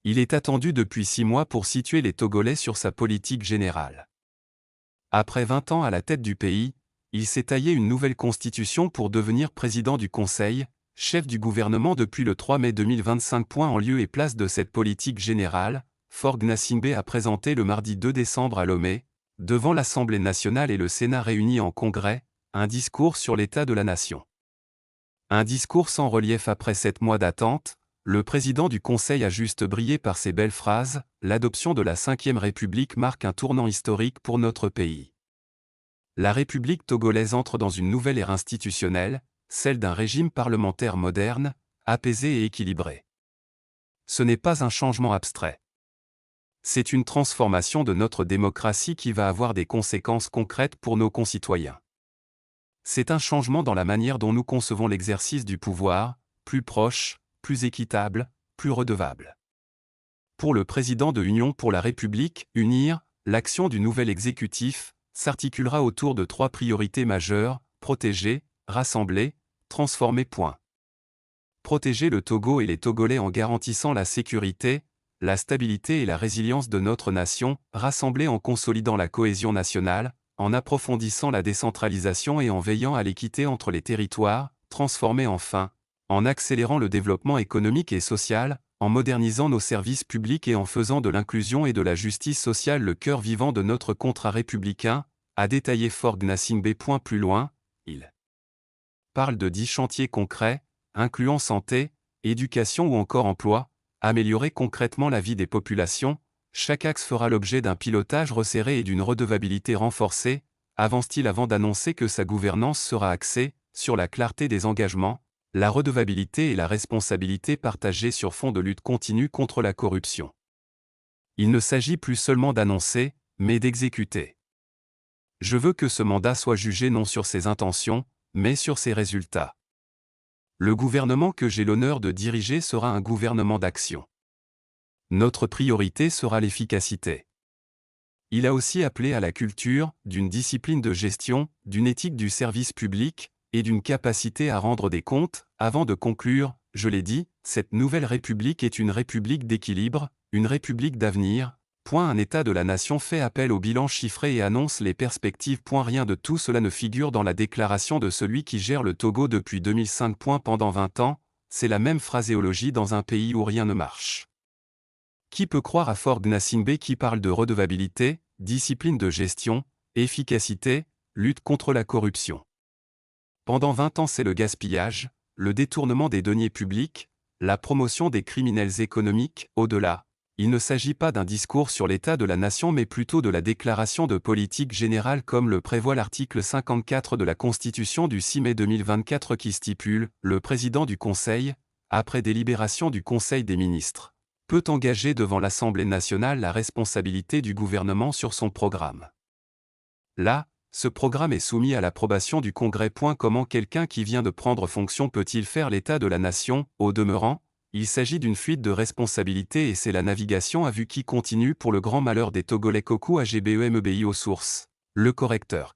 Il est attendu depuis 6 mois pour situer les Togolais sur sa politique générale. Après 20 ans à la tête du pays, il s'est taillé une nouvelle constitution pour devenir président du Conseil, chef du gouvernement depuis le 3 mai 2025. En lieu et place de cette politique générale, Faure Gnassingbé a présenté le mardi 2 décembre à Lomé, devant l'Assemblée nationale et le Sénat réunis en congrès, un discours sur l'état de la nation. Un discours sans relief après 7 mois d'attente. Le président du Conseil a juste brillé par ses belles phrases. L'adoption de la 5e République marque un tournant historique pour notre pays. La République togolaise entre dans une nouvelle ère institutionnelle, celle d'un régime parlementaire moderne, apaisé et équilibré. Ce n'est pas un changement abstrait. C'est une transformation de notre démocratie qui va avoir des conséquences concrètes pour nos concitoyens. C'est un changement dans la manière dont nous concevons l'exercice du pouvoir, plus proche, plus équitable, plus redevable. Pour le président de Union pour la République, UNIR, l'action du nouvel exécutif s'articulera autour de 3 priorités majeures: protéger, rassembler, transformer. Protéger le Togo et les Togolais en garantissant la sécurité, la stabilité et la résilience de notre nation, rassembler en consolidant la cohésion nationale, en approfondissant la décentralisation et en veillant à l'équité entre les territoires, transformer enfin, en accélérant le développement économique et social, en modernisant nos services publics et en faisant de l'inclusion et de la justice sociale le cœur vivant de notre contrat républicain, a détaillé Faure Gnassingbé. Plus loin, il parle de 10 chantiers concrets, incluant santé, éducation ou encore emploi, améliorer concrètement la vie des populations. Chaque axe fera l'objet d'un pilotage resserré et d'une redevabilité renforcée, avance-t-il avant d'annoncer que sa gouvernance sera axée sur la clarté des engagements, la redevabilité et la responsabilité partagée sur fond de lutte continue contre la corruption. Il ne s'agit plus seulement d'annoncer, mais d'exécuter. Je veux que ce mandat soit jugé non sur ses intentions, mais sur ses résultats. Le gouvernement que j'ai l'honneur de diriger sera un gouvernement d'action. Notre priorité sera l'efficacité. Il a aussi appelé à la culture, d'une discipline de gestion, d'une éthique du service public, et d'une capacité à rendre des comptes. Avant de conclure, je l'ai dit, cette nouvelle république est une république d'équilibre, une république d'avenir. Un État de la nation fait appel au bilan chiffré et annonce les perspectives. Rien de tout cela ne figure dans la déclaration de celui qui gère le Togo depuis 2005. Pendant 20 ans, c'est la même phraséologie dans un pays où rien ne marche. Qui peut croire à Faure Gnassingbé qui parle de redevabilité, discipline de gestion, efficacité, lutte contre la corruption? Pendant 20 ans, c'est le gaspillage, le détournement des deniers publics, la promotion des criminels économiques. Au-delà, il ne s'agit pas d'un discours sur l'état de la nation mais plutôt de la déclaration de politique générale comme le prévoit l'article 54 de la Constitution du 6 mai 2024 qui stipule « Le président du Conseil, après délibération du Conseil des ministres, peut engager devant l'Assemblée nationale la responsabilité du gouvernement sur son programme. » Là, ce programme est soumis à l'approbation du Congrès. Comment quelqu'un qui vient de prendre fonction peut-il faire l'état de la nation? Au demeurant, il s'agit d'une fuite de responsabilité et c'est la navigation à vue qui continue pour le grand malheur des Togolais. Koku AGBEMEBI aux sources. Le correcteur.